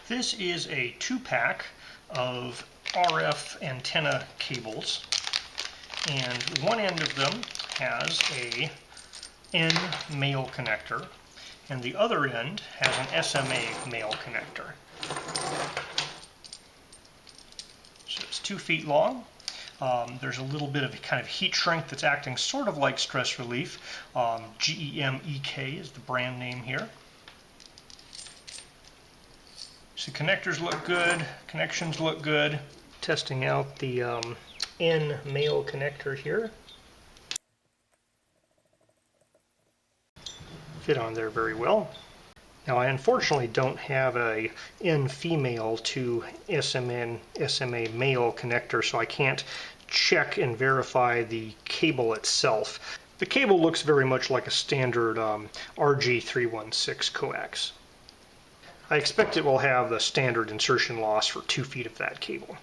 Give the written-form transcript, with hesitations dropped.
This is a 2-pack of RF antenna cables, and one end of them has a N male connector, and the other end has an SMA male connector. So it's 2 feet long. There's a little bit of kind of heat shrink that's acting sort of like stress relief. GEMEK is the brand name here. So connectors look good, connections look good. Testing out the N male connector here. Fit on there very well. Now I unfortunately don't have a N female to SMA male connector, so I can't check and verify the cable itself. The cable looks very much like a standard RG316 coax. I expect it will have the standard insertion loss for 2 feet of that cable.